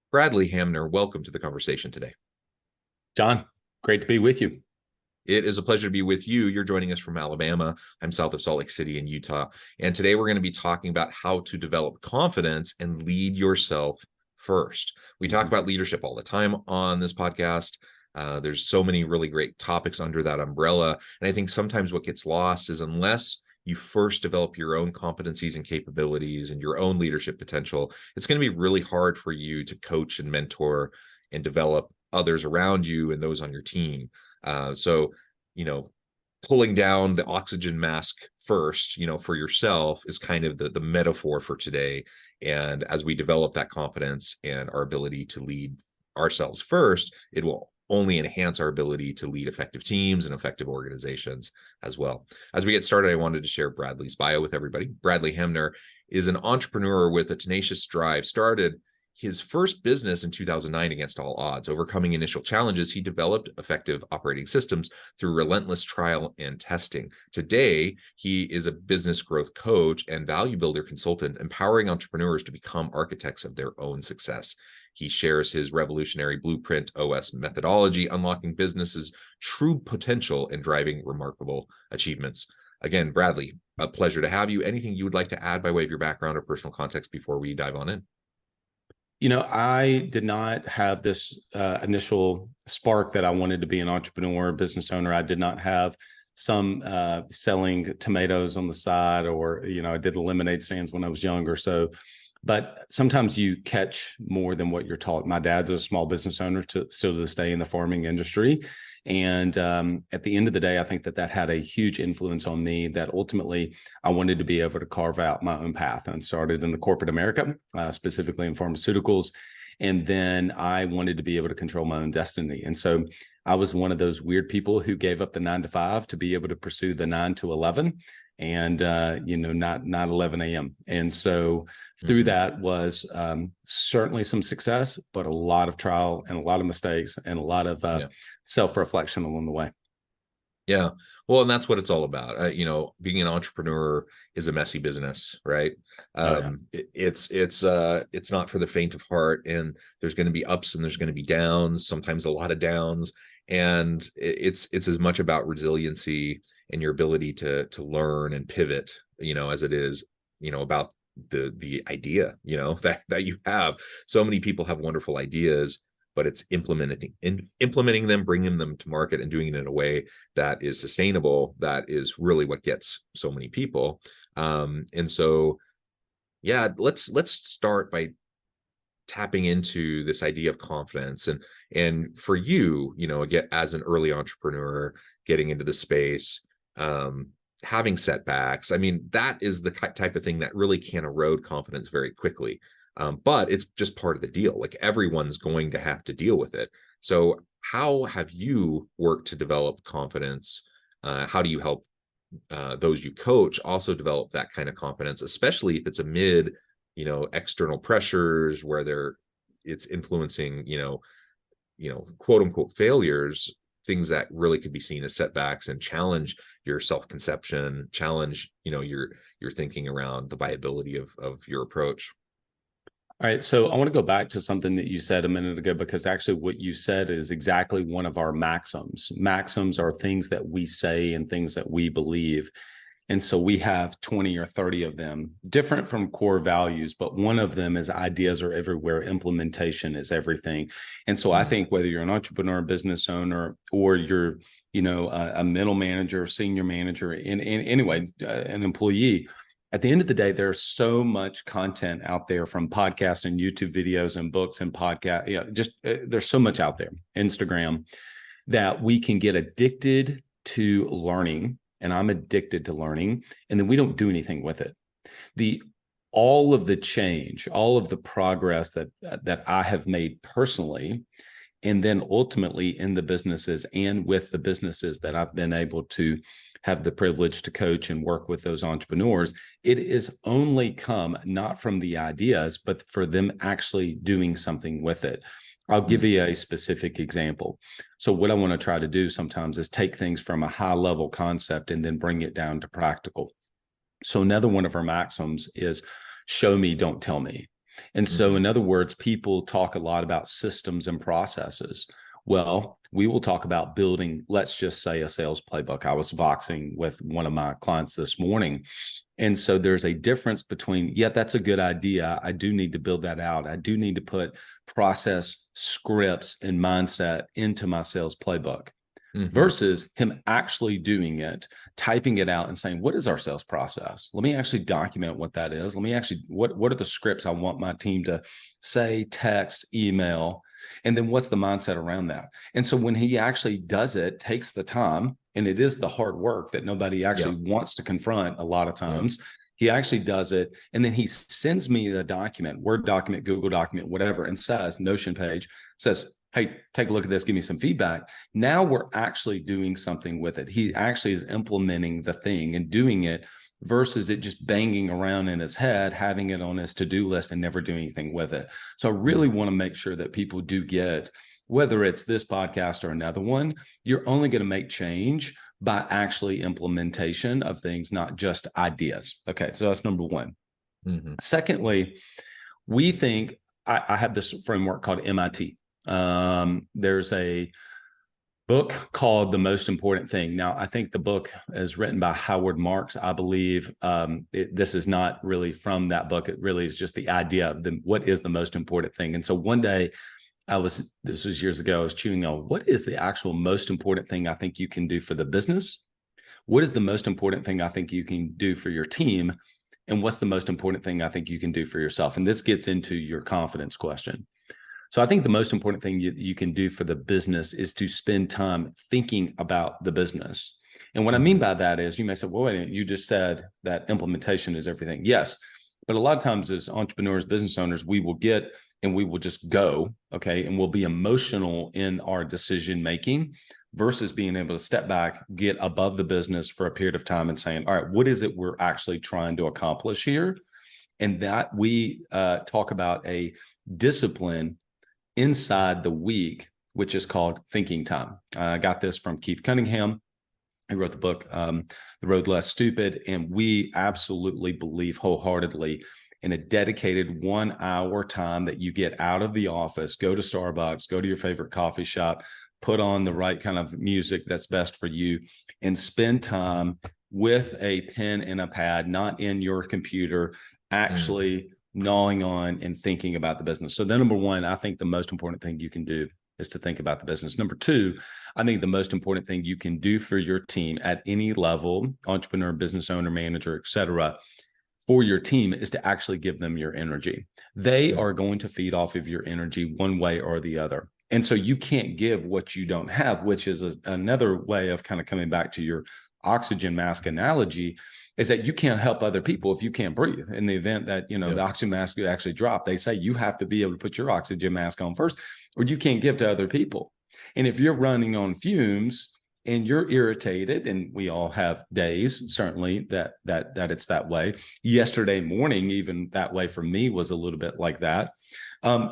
Bradley Hamner, welcome to the conversation today. John, great to be with you. It is a pleasure to be with you. You're joining us from Alabama. I'm south of Salt Lake City in Utah. And today we're going to be talking about how to develop confidence and lead yourself first. We talk about leadership all the time on this podcast. There's so many really great topics under that umbrella. And I think sometimes what gets lost is unless you first develop your own competencies and capabilities and your own leadership potential, it's going to be really hard for you to coach and mentor and develop others around you and those on your team. So, pulling down the oxygen mask first, for yourself is kind of the metaphor for today. And as we develop that confidence and our ability to lead ourselves first, it will only enhance our ability to lead effective teams and effective organizations as well. As we get started, I wanted to share Bradley's bio with everybody. Bradley Hamner is an entrepreneur with a tenacious drive, started his first business in 2009 against all odds. Overcoming initial challenges, he developed effective operating systems through relentless trial and testing. Today, he is a business growth coach and value builder consultant, empowering entrepreneurs to become architects of their own success. He shares his revolutionary Blueprint OS methodology, unlocking businesses' true potential and driving remarkable achievements. Again, Bradley, a pleasure to have you. Anything you would like to add by way of your background or personal context before we dive on in? I did not have this initial spark that I wanted to be an entrepreneur, business owner. I did not have some selling tomatoes on the side, or, I did lemonade stands when I was younger. But sometimes you catch more than what you're taught. My dad's a small business owner still to this day in the farming industry. And at the end of the day, I think that had a huge influence on me, that ultimately I wanted to be able to carve out my own path, and started in the corporate America, specifically in pharmaceuticals. And then I wanted to be able to control my own destiny. And so I was one of those weird people who gave up the 9 to 5 to be able to pursue the 9 to 11 and, not 11 a.m. And so through that was certainly some success, but a lot of trial and a lot of mistakes and a lot of self-reflection along the way. Yeah. Well, and that's what it's all about. Being an entrepreneur is a messy business, right? It's not for the faint of heart, and there's going to be ups and there's going to be downs, sometimes a lot of downs. And it's as much about resiliency and your ability to learn and pivot, as it is, about the idea, that you have. So many people have wonderful ideas, but it's implementing them, bringing them to market, and doing it in a way that is sustainable. That is really what gets so many people. And so, let's start by tapping into this idea of confidence. And for you, again, as an early entrepreneur getting into the space, having setbacks, I mean, that is the type of thing that really can erode confidence very quickly. But it's just part of the deal. Like, everyone's going to have to deal with it. So how have you worked to develop confidence? How do you help those you coach also develop that kind of confidence, especially if it's amid, external pressures where it's influencing, quote unquote failures, things that really could be seen as setbacks, and challenge your self-conception, challenge, your thinking around the viability of your approach. All right. So I want to go back to something that you said a minute ago, because actually what you said is exactly one of our maxims. Maxims are things that we say and things that we believe. And so we have 20 or 30 of them, different from core values, but one of them is ideas are everywhere. Implementation is everything. And so I think whether you're an entrepreneur, business owner, or you're, a middle manager, senior manager, anyway, an employee, at the end of the day, there's so much content out there, from podcasts and YouTube videos and books and podcasts. There's so much out there, Instagram, that we can get addicted to learning. And I'm addicted to learning. And then we don't do anything with it. All of the change, all of the progress that I have made personally, and then ultimately in the businesses and with the businesses that I've been able to have the privilege to coach and work with those entrepreneurs, it is only come not from the ideas, but for them actually doing something with it. I'll give you a specific example. So what I want to try to do sometimes is take things from a high level concept and then bring it down to practical. So another one of our maxims is show me, don't tell me. And so, in other words, people talk a lot about systems and processes. Well, we will talk about building, let's just say, a sales playbook. I was voxing with one of my clients this morning. And so there's a difference between, yeah, that's a good idea. I do need to build that out. I do need to put process, scripts, and mindset into my sales playbook versus him actually doing it, typing it out and saying, what is our sales process? Let me actually document what that is. Let me actually, what are the scripts I want my team to say, text, email, and then what's the mindset around that? And so when he actually does it, takes the time, and it is the hard work that nobody actually wants to confront a lot of times. He actually does it, and then he sends me the document, Word document, Google document, whatever, and says, Notion page, says, hey, take a look at this, give me some feedback. Now we're actually doing something with it. He actually is implementing the thing and doing it versus it just banging around in his head, having it on his to-do list and never doing anything with it. So I really want to make sure that people do get, whether it's this podcast or another one, you're only going to make change by actually implementation of things, not just ideas. Okay, so that's number one. Secondly, we think, I have this framework called MIT. There's a book called The Most Important Thing. Now, I think the book is written by Howard Marks, I believe. This is not really from that book. It really is just the idea of what is the most important thing. And so one day, this was years ago, I was chewing on what is the actual most important thing I think you can do for the business? What is the most important thing I think you can do for your team? And what's the most important thing I think you can do for yourself? And this gets into your confidence question. So I think the most important thing you can do for the business is to spend time thinking about the business. And what I mean by that is, you may say, well, wait a minute, you just said that implementation is everything. Yes. But a lot of times as entrepreneurs, business owners, we will get and we will just go, okay, and we'll be emotional in our decision making versus being able to step back, get above the business for a period of time and saying, all right, what is it we're actually trying to accomplish here? And that we talk about a discipline inside the week, which is called thinking time. I got this from Keith Cunningham. He wrote the book, The Road Less Stupid. And we absolutely believe wholeheartedly in a dedicated 1 hour time that you get out of the office, go to Starbucks, go to your favorite coffee shop, put on the right kind of music that's best for you, and spend time with a pen and a pad, not in your computer, actually gnawing on and thinking about the business. So then, number one, I think the most important thing you can do is to think about the business. Number two, I think the most important thing you can do for your team at any level, entrepreneur, business owner, manager, et cetera, for your team is to actually give them your energy. They are going to feed off of your energy one way or the other. And so you can't give what you don't have, which is another way of kind of coming back to your oxygen mask analogy, is that you can't help other people if you can't breathe. In the event that, the oxygen mask will actually drop, they say you have to be able to put your oxygen mask on first, or you can't give to other people. And if you're running on fumes and you're irritated, and we all have days, certainly that it's that way. Yesterday morning, even that way for me was a little bit like that.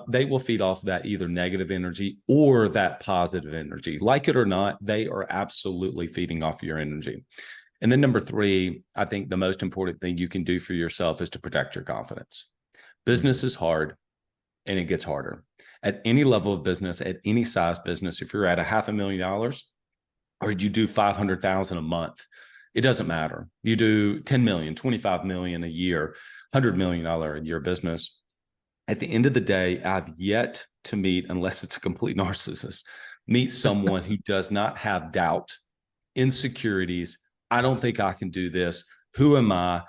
They will feed off that either negative energy or that positive energy. Like it or not, they are absolutely feeding off your energy. And then number three, I think the most important thing you can do for yourself is to protect your confidence. Business is hard and it gets harder. At any level of business, at any size business, if you're at $500,000 or you do 500,000 a month, it doesn't matter. You do 10 million, 25 million a year, $100 million a year business. At the end of the day, I've yet to meet, unless it's a complete narcissist, meet someone who does not have doubt, insecurities. I don't think I can do this. Who am I?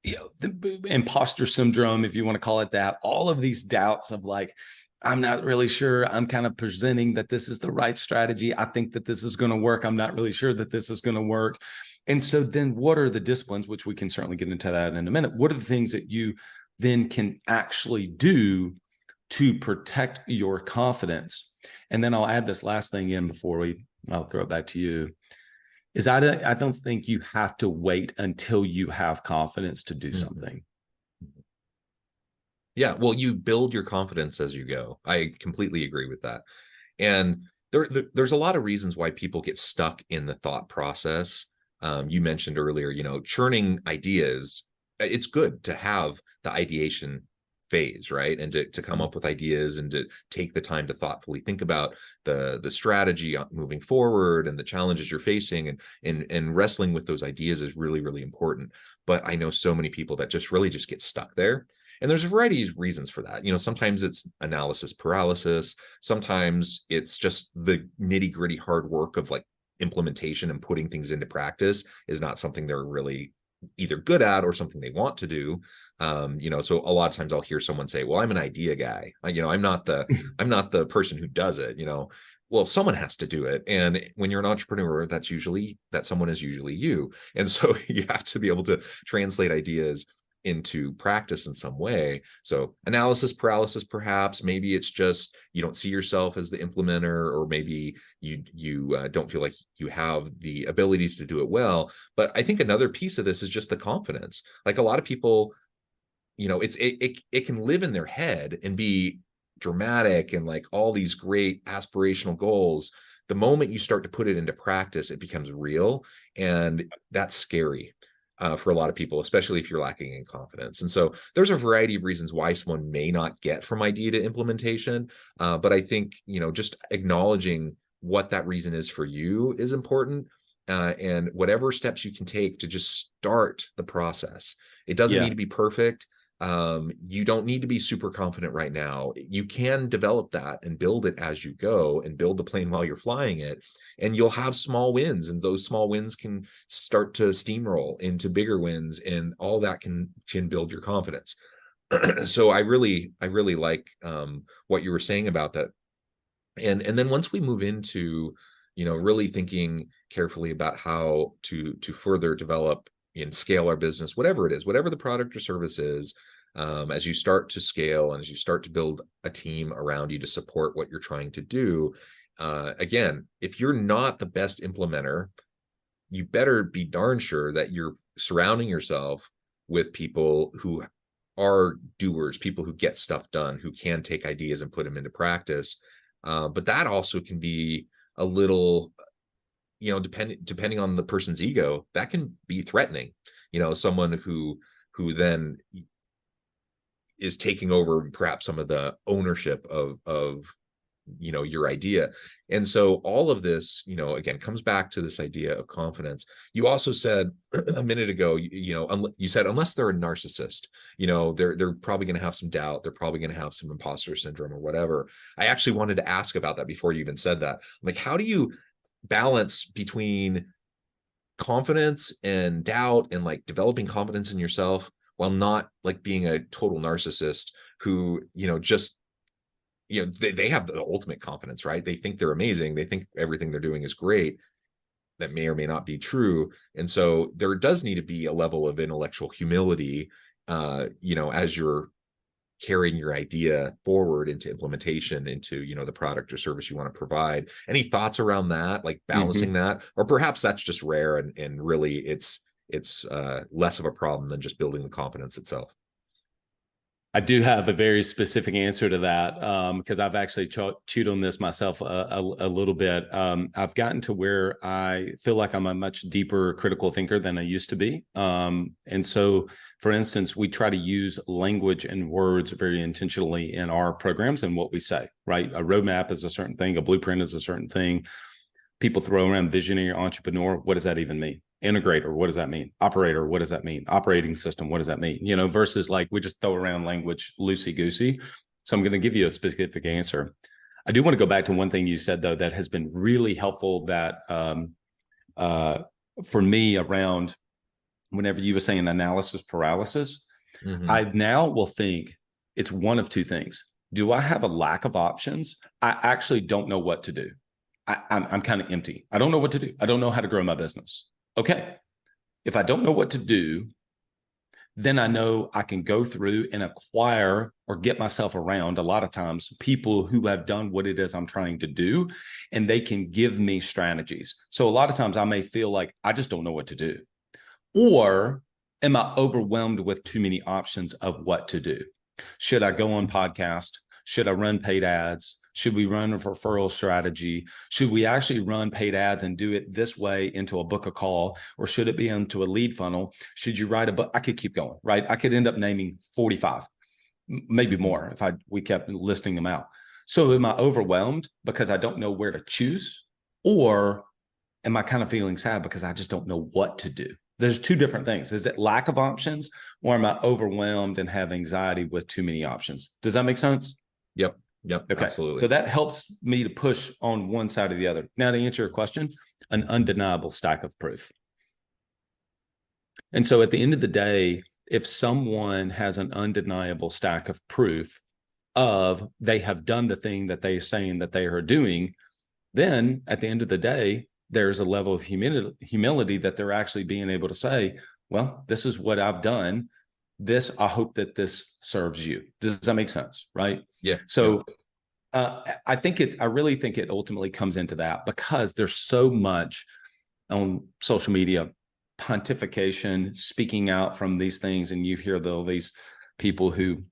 The imposter syndrome, if you want to call it that, all of these doubts of like, I'm not really sure. I'm kind of presenting that this is the right strategy. I think that this is going to work. I'm not really sure that this is going to work. And so then what are the disciplines, which we can certainly get into that in a minute. What are the things that you then can actually do to protect your confidence? And then I'll add this last thing in before I'll throw it back to you, is I don't think you have to wait until you have confidence to do something. Yeah, well, you build your confidence as you go. I completely agree with that. And there's a lot of reasons why people get stuck in the thought process. You mentioned earlier, churning ideas. It's good to have the ideation phase, right? And to come up with ideas and to take the time to thoughtfully think about the strategy moving forward and the challenges you're facing, and wrestling with those ideas is really, really important. But I know so many people that just really just get stuck there. And there's a variety of reasons for that. Sometimes it's analysis paralysis. Sometimes it's just the nitty gritty hard work of like implementation and putting things into practice is not something they're really either good at or something they want to do. So a lot of times I'll hear someone say, well, I'm an idea guy. I'm not the person who does it. Well, someone has to do it. And when you're an entrepreneur, that someone is usually you. And so you have to be able to translate ideas into practice in some way. So analysis paralysis, perhaps, maybe it's just you don't see yourself as the implementer, or maybe you don't feel like you have the abilities to do it well. But I think another piece of this is just the confidence. Like a lot of people, it can live in their head and be dramatic and like all these great aspirational goals. The moment you start to put it into practice, it becomes real, and that's scary. For a lot of people, especially if you're lacking in confidence. And so there's a variety of reasons why someone may not get from idea to implementation. But I think, just acknowledging what that reason is for you is important. And whatever steps you can take to just start the process. It doesn't need to be perfect. You don't need to be super confident right now. You can develop that and build it as you go, and build the plane while you're flying it. And you'll have small wins, and those small wins can start to steamroll into bigger wins, and all that can build your confidence. So I really like what you were saying about that. And then once we move into, really thinking carefully about how to further develop and scale our business, whatever it is, whatever the product or service is, as you start to scale and as you start to build a team around you to support what you're trying to do, again, if you're not the best implementer, you better be darn sure that you're surrounding yourself with people who are doers, people who get stuff done, who can take ideas and put them into practice. But that also can be a little, depending on the person's ego, that can be threatening. Someone who then is taking over perhaps some of the ownership of your idea. And so all of this, again, comes back to this idea of confidence. You also said a minute ago, you said, unless they're a narcissist, they're probably going to have some doubt. They're probably going to have some imposter syndrome or whatever. I actually wanted to ask about that before you even said that. Like, how do you balance between confidence and doubt, and like developing confidence in yourself while not like being a total narcissist who, just, they have the ultimate confidence, right? They think they're amazing. They think everything they're doing is great. That may or may not be true. And so there does need to be a level of intellectual humility, as you're carrying your idea forward into implementation, into, the product or service you want to provide. Any thoughts around that, like balancing that? Or perhaps that's just rare, and really it's less of a problem than just building the confidence itself. I do have a very specific answer to that, because I've actually chewed on this myself a little bit. I've gotten to where I feel like I'm a much deeper critical thinker than I used to be. And so, for instance, we try to use language and words very intentionally in our programs and what we say, right? A roadmap is a certain thing. A blueprint is a certain thing. People throw around visionary entrepreneur. What does that even mean? Integrator, what does that mean? Operator, what does that mean? Operating system, what does that mean? Versus like we just throw around language loosey-goosey. So I'm going to give you a specific answer. I do want to go back to one thing you said, though, that has been really helpful, that for me, around whenever you were saying analysis paralysis, I now will think it's one of two things. Do I have a lack of options? I actually don't know what to do. I'm kind of empty. I don't know what to do. I don't know how to grow my business. Okay, if I don't know what to do, then I know I can go through and acquire or get myself around, a lot of times, people who have done what it is I'm trying to do, and they can give me strategies. So a lot of times I may feel like I just don't know what to do. Or am I overwhelmed with too many options of what to do? Should I go on podcast? Should I run paid ads? Should we run a referral strategy? Should we actually run paid ads and do it this way into a book a call? Or should it be into a lead funnel? Should you write a book? I could keep going, right? I could end up naming 45. maybe more if we kept listing them out. So am I overwhelmed because I don't know where to choose, or am I kind of feeling sad because I just don't know what to do? There's two different things. Is it lack of options, or am I overwhelmed and have anxiety with too many options? Does that make sense? Yep. Yep. Okay. Absolutely. So that helps me to push on one side or the other. Now, to answer your question, an undeniable stack of proof. And so at the end of the day, if someone has an undeniable stack of proof of they have done the thing that they're saying that they are doing, then at the end of the day, there's a level of humility that they're actually being able to say, well, this is what I've done. I hope that this serves you. Does that make sense? Right? Yeah. So I really think it ultimately comes into that, because there's so much on social media pontification, speaking out from these things. And you hear all these people who,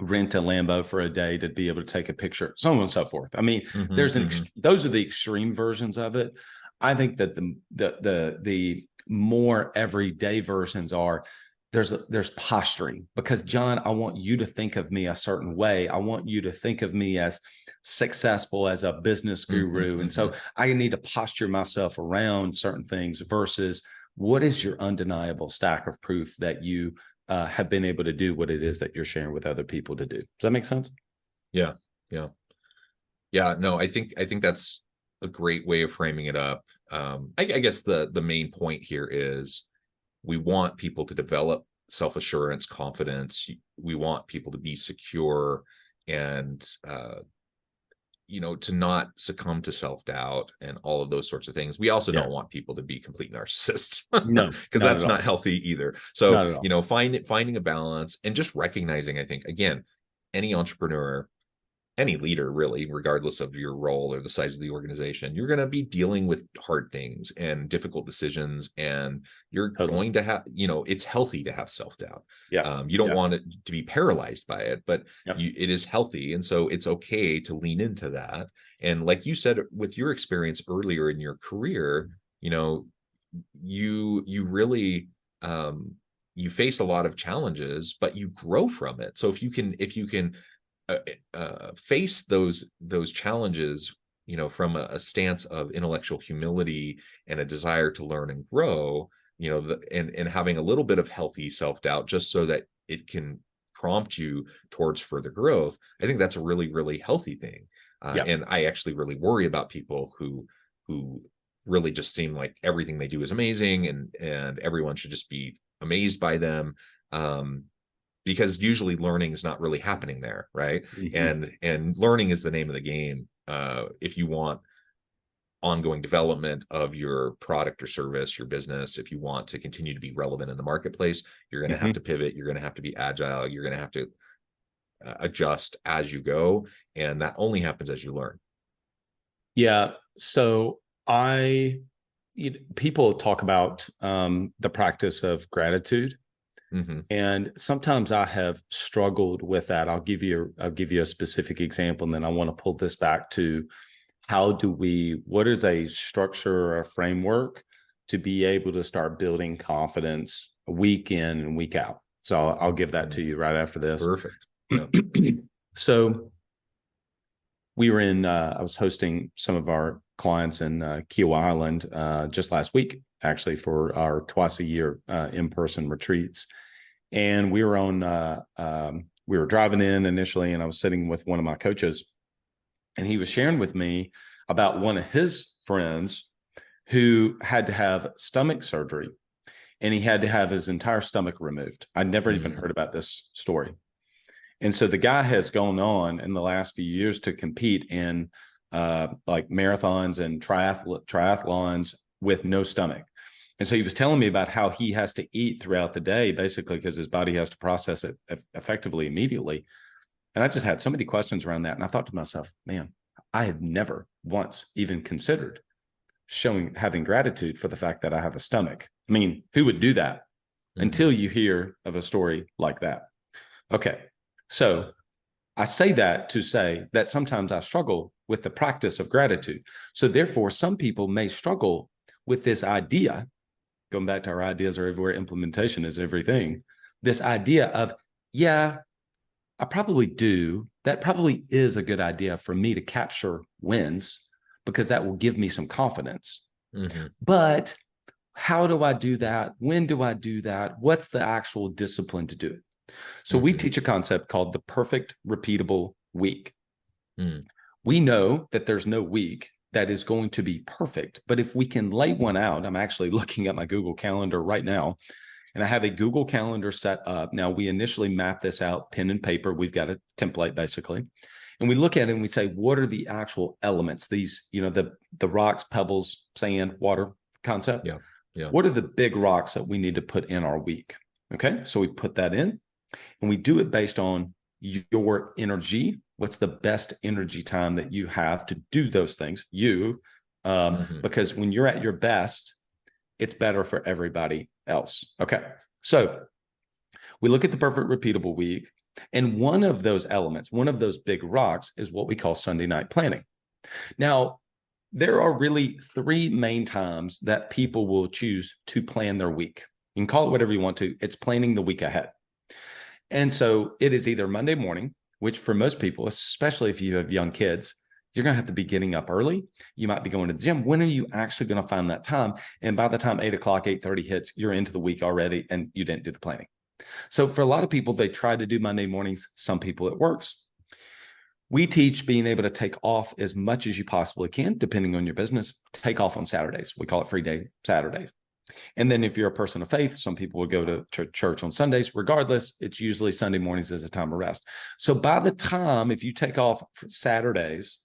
rent a Lambo for a day to be able to take a picture, so on and so forth. I mean, those are the extreme versions of it. I think that the more everyday versions are, there's posturing, because John, I want you to think of me a certain way. I want you to think of me as successful, as a business guru. And so I need to posture myself around certain things versus what is your undeniable stack of proof that you have been able to do what it is that you're sharing with other people to do. Does that make sense? Yeah. Yeah. Yeah. No, I think that's a great way of framing it up. I guess the main point here is we want people to develop self-assurance, confidence. We want people to be secure and, to not succumb to self-doubt and all of those sorts of things. We also don't want people to be complete narcissists. No, because that's not healthy either. So, finding a balance and just recognizing, I think, again, any entrepreneur, any leader really, regardless of your role or the size of the organization, you're going to be dealing with hard things and difficult decisions, and you're going to have, it's healthy to have self-doubt. You don't want it to be paralyzed by it, but it is healthy. And so it's okay to lean into that. And like you said, with your experience earlier in your career, you really, you face a lot of challenges, but you grow from it. So if you can face those challenges, from a stance of intellectual humility and a desire to learn and grow, and having a little bit of healthy self-doubt, just so that it can prompt you towards further growth. I think that's a really, really healthy thing. And I actually really worry about people who really just seem like everything they do is amazing, and everyone should just be amazed by them. Because usually learning is not really happening there, right? And learning is the name of the game. If you want ongoing development of your product or service, your business, if you want to continue to be relevant in the marketplace, you're going to have to pivot. You're going to have to be agile. You're going to have to adjust as you go. And that only happens as you learn. Yeah. So people talk about the practice of gratitude. And sometimes I have struggled with that. I'll give you a specific example, and then I want to pull this back to what is a structure or a framework to be able to start building confidence week in and week out. So I'll give that to you right after this. Perfect. Yeah. So we were I was hosting some of our clients in Kiawah Island just last week, actually, for our twice a year in-person retreats. And we were we were driving in initially, and I was sitting with one of my coaches, and he was sharing with me about one of his friends who had to have stomach surgery, and he had to have his entire stomach removed. I'd never even heard about this story. And so the guy has gone on in the last few years to compete in like marathons and triathlons with no stomach. And so he was telling me about how he has to eat throughout the day, basically, because his body has to process it effectively immediately. And I just had so many questions around that. And I thought to myself, man, I have never once even considered having gratitude for the fact that I have a stomach. I mean, who would do that until you hear of a story like that? Okay. So I say that to say that sometimes I struggle with the practice of gratitude. So therefore, some people may struggle with this idea, going back to our ideas are everywhere, implementation is everything, this idea of, yeah, I probably do. That probably is a good idea for me to capture wins because that will give me some confidence. Mm-hmm. But how do I do that? When do I do that? What's the actual discipline to do it? So we Mm-hmm. teach a concept called the perfect repeatable week. Mm. We know that there's no week that is going to be perfect, but if we can lay one out, I'm actually looking at my Google Calendar right now, and I have a Google Calendar set up. Now, we initially map this out, pen and paper. We've got a template basically. And we look at it and we say, what are the actual elements? These, the rocks, pebbles, sand, water concept. Yeah. Yeah. What are the big rocks that we need to put in our week? Okay. So we put that in and we do it based on your energy. What's the best energy time that you have to do those things? Mm-hmm. Because when you're at your best, it's better for everybody else. Okay. So we look at the perfect repeatable week. And one of those elements, one of those big rocks is what we call Sunday night planning. Now, there are really three main times that people will choose to plan their week. You can call it whatever you want to. It's planning the week ahead. And so it is either Monday morning, which for most people, especially if you have young kids, you're going to have to be getting up early. You might be going to the gym. When are you actually going to find that time? And by the time 8 o'clock, 8:30 hits, you're into the week already and you didn't do the planning. So for a lot of people, they try to do Monday mornings. Some people, it works. We teach being able to take off as much as you possibly can, depending on your business. Take off on Saturdays. We call it free day Saturdays. And then if you're a person of faith, some people will go to church on Sundays. Regardless, it's usually Sunday mornings as a time of rest. So by the time, if you take off for Saturdays,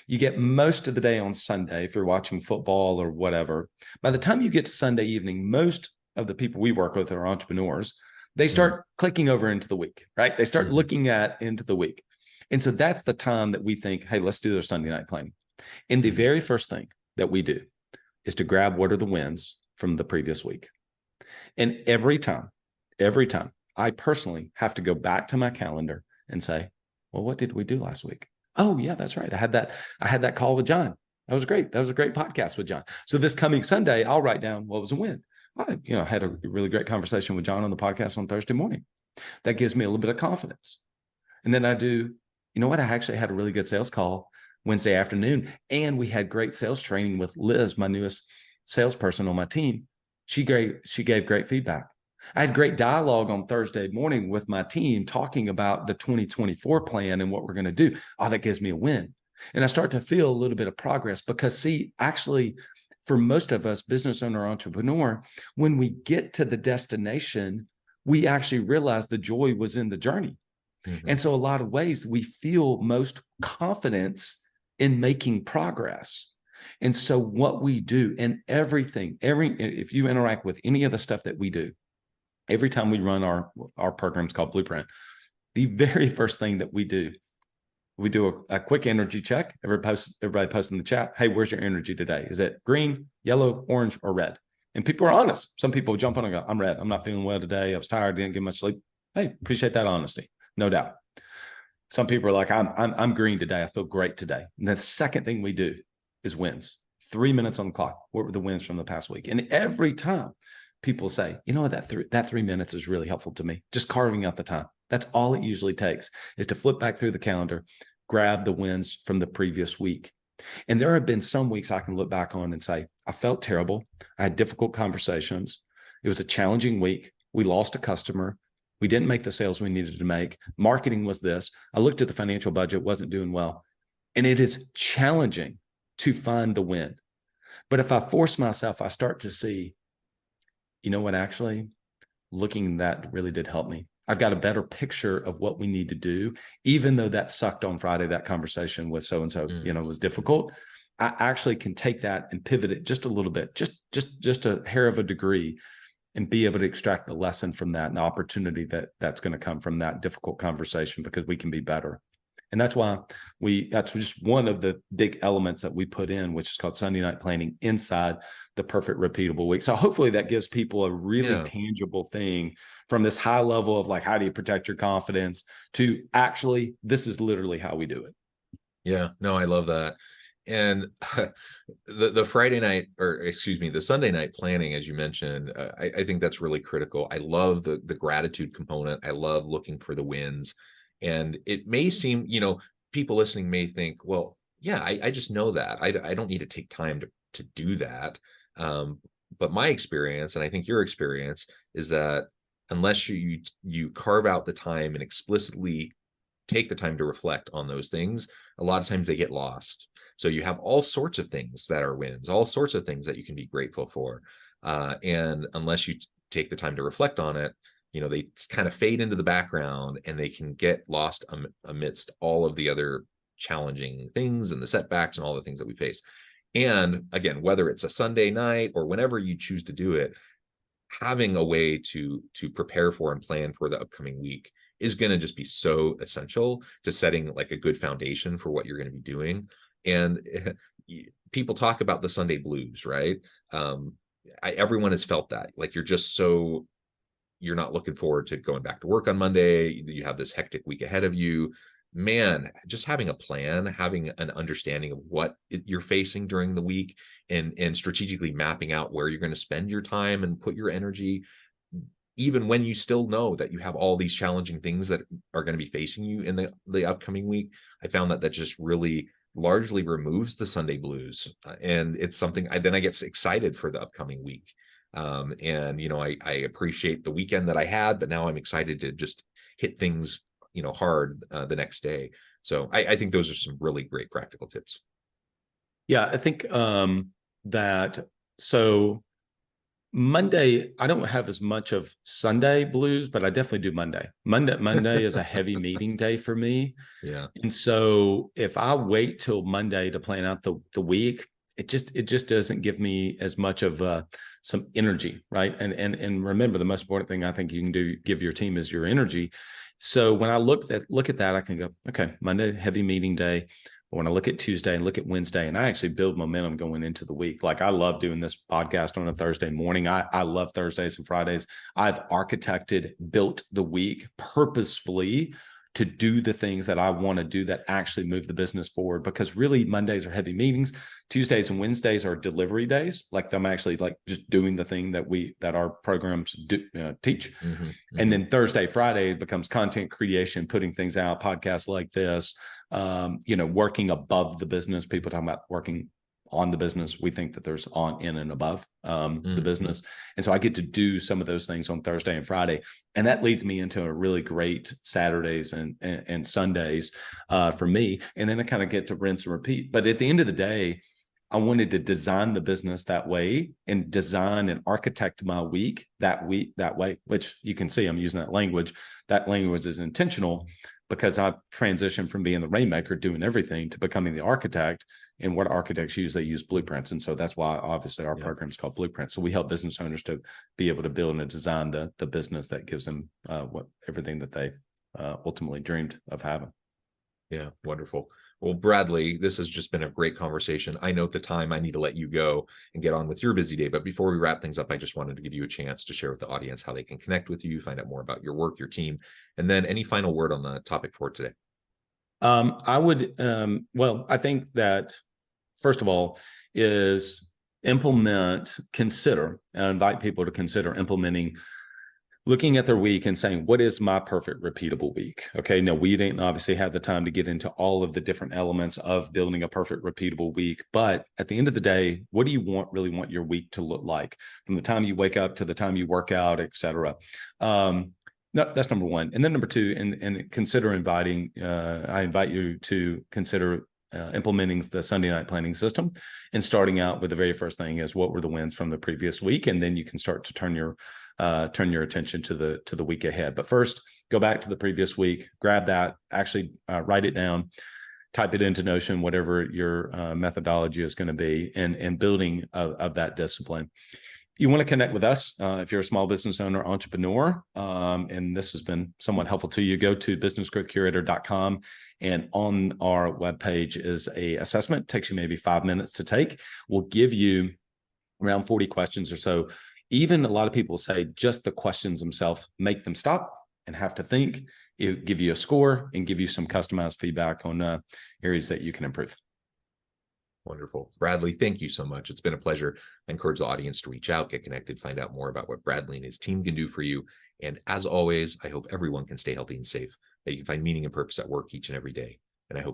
you get most of the day on Sunday if you're watching football or whatever. By the time you get to Sunday evening, most of the people we work with are entrepreneurs. They start clicking over into the week, right? They start looking into the week. And so that's the time that we think, hey, let's do their Sunday night planning. And the very first thing that we do is to grab what are the wins from the previous week. And every time, I personally have to go back to my calendar and say, well, what did we do last week? Oh, yeah, that's right. I had that call with John. That was great. That was a great podcast with John. So this coming Sunday, I'll write down what was a win. I had a really great conversation with John on the podcast on Thursday morning. That gives me a little bit of confidence. And then I do, I actually had a really good sales call Wednesday afternoon, and we had great sales training with Liz, my newest salesperson on my team. She gave great feedback. I had great dialogue on Thursday morning with my team talking about the 2024 plan and what we're going to do. Oh, that gives me a win. And I start to feel a little bit of progress because, see, actually, for most of us, business owner, entrepreneur, when we get to the destination, we actually realize the joy was in the journey. And so a lot of ways we feel most confidence in making progress. And so what we do and everything, if you interact with any of the stuff that we do, every time we run our programs called Blueprint, the very first thing that we do a quick energy check. Everybody posts in the chat, hey, where's your energy today? Is it green, yellow, orange, or red? And people are honest. Some people jump on and go, I'm red. I'm not feeling well today. I was tired, didn't get much sleep. Hey, appreciate that honesty. No doubt. Some people are like, I'm green today. I feel great today. And the second thing we do is wins. 3 minutes on the clock. What were the wins from the past week? And every time people say, you know what, that 3 minutes is really helpful to me. Just carving out the time. That's all it usually takes, is to flip back through the calendar, grab the wins from the previous week. And there have been some weeks I can look back on and say, I felt terrible. I had difficult conversations. It was a challenging week. We lost a customer. We didn't make the sales we needed to make. Marketing was this. I looked at the financial budget, wasn't doing well. And it is challenging to find the win. But if I force myself, I start to see, you know what, actually, looking that really did help me. I've got a better picture of what we need to do, even though that sucked on Friday, that conversation with so-and-so, was difficult. I actually can take that and pivot it just a little bit, just a hair of a degree, and be able to extract the lesson from that and the opportunity that's going to come from that difficult conversation, because we can be better. And that's why that's just one of the big elements that we put in, which is called Sunday night planning inside the perfect repeatable week. So hopefully that gives people a really tangible thing from this high level of like, how do you protect your confidence, to actually, this is literally how we do it. Yeah, no, I love that. And the Friday night, or excuse me, the Sunday night planning, as you mentioned, I think that's really critical. I love the gratitude component. I love looking for the wins. And it may seem, people listening may think, well, yeah, I just know that. I don't need to take time to do that. But my experience, and I think your experience, is that unless you carve out the time and explicitly take the time to reflect on those things, a lot of times they get lost. So you have all sorts of things that are wins, all sorts of things that you can be grateful for. And unless you take the time to reflect on it, they kind of fade into the background and they can get lost amidst all of the other challenging things and the setbacks and all the things that we face. And again, whether it's a Sunday night or whenever you choose to do it, having a way to prepare for and plan for the upcoming week is going to just be so essential to setting like a good foundation for what you're going to be doing. And people talk about the Sunday blues, right? Everyone has felt that, like you're not looking forward to going back to work on Monday. You have this hectic week ahead of you. Man, just having a plan, having an understanding of what you're facing during the week, and strategically mapping out where you're going to spend your time and put your energy, even when you still know that you have all these challenging things that are going to be facing you in the upcoming week. I found that just really largely removes the Sunday blues. And it's something then I get excited for the upcoming week. And, I appreciate the weekend that I had, but now I'm excited to just hit things, hard the next day. So I think those are some really great practical tips. Yeah, I think so Monday, I don't have as much of Sunday blues, but I definitely do Monday. Monday is a heavy meeting day for me. Yeah. And so if I wait till Monday to plan out the week, it just doesn't give me as much of some energy, right? And remember, the most important thing I think you can give your team is your energy. So when I look at that, I can go, okay, Monday, heavy meeting day. But when I look at Tuesday and look at Wednesday, and I actually build momentum going into the week. Like, I love doing this podcast on a Thursday morning. I love Thursdays and Fridays. I've built the week purposefully to do the things that I want to do that actually move the business forward, because really Mondays are heavy meetings. Tuesdays and Wednesdays are delivery days. Like, I'm actually like just doing the thing that our programs teach. Mm-hmm. And then Thursday, Friday becomes content creation, putting things out, podcasts like this, working above the business. People talking about working on the business. We think that there's on, in, and above the business. And so I get to do some of those things on Thursday and Friday. And that leads me into a really great Saturdays and Sundays for me. And then I kind of get to rinse and repeat. But at the end of the day, I wanted to design the business that way, and design and architect my week that way, which you can see I'm using that language. That language is intentional, because I transitioned from being the rainmaker, doing everything, to becoming the architect. And what architects use, they use blueprints. And so that's why obviously our program is called Blueprints. So we help business owners to be able to build and design the business that gives them everything that they ultimately dreamed of having. Yeah, wonderful. Well, Bradley, this has just been a great conversation. I know at the time I need to let you go and get on with your busy day. But before we wrap things up, I just wanted to give you a chance to share with the audience how they can connect with you, find out more about your work, your team, and then any final word on the topic for today. I would, I think that first of all is consider, and invite people to consider implementing, looking at their week and saying, what is my perfect repeatable week? Okay. No, we didn't obviously have the time to get into all of the different elements of building a perfect repeatable week. But at the end of the day, what do you really want your week to look like from the time you wake up to the time you work out, et cetera? No, that's number one. And then number two, and consider I invite you to consider implementing the Sunday night planning system, and starting out with the very first thing is, what were the wins from the previous week? And then you can start to turn your attention to the week ahead. But first, go back to the previous week, grab that, actually write it down, type it into Notion, whatever your methodology is going to be, and building of that discipline. You want to connect with us if you're a small business owner, entrepreneur, and this has been somewhat helpful to you. Go to businessgrowthcurator.com, and on our webpage is a assessment. It takes you maybe 5 minutes to take. We'll give you around 40 questions or so. Even a lot of people say just the questions themselves make them stop and have to think. It'll give you a score and give you some customized feedback on areas that you can improve. Wonderful. Bradley, thank you so much. It's been a pleasure. I encourage the audience to reach out, get connected, find out more about what Bradley and his team can do for you. And as always, I hope everyone can stay healthy and safe, that you can find meaning and purpose at work each and every day. And I hope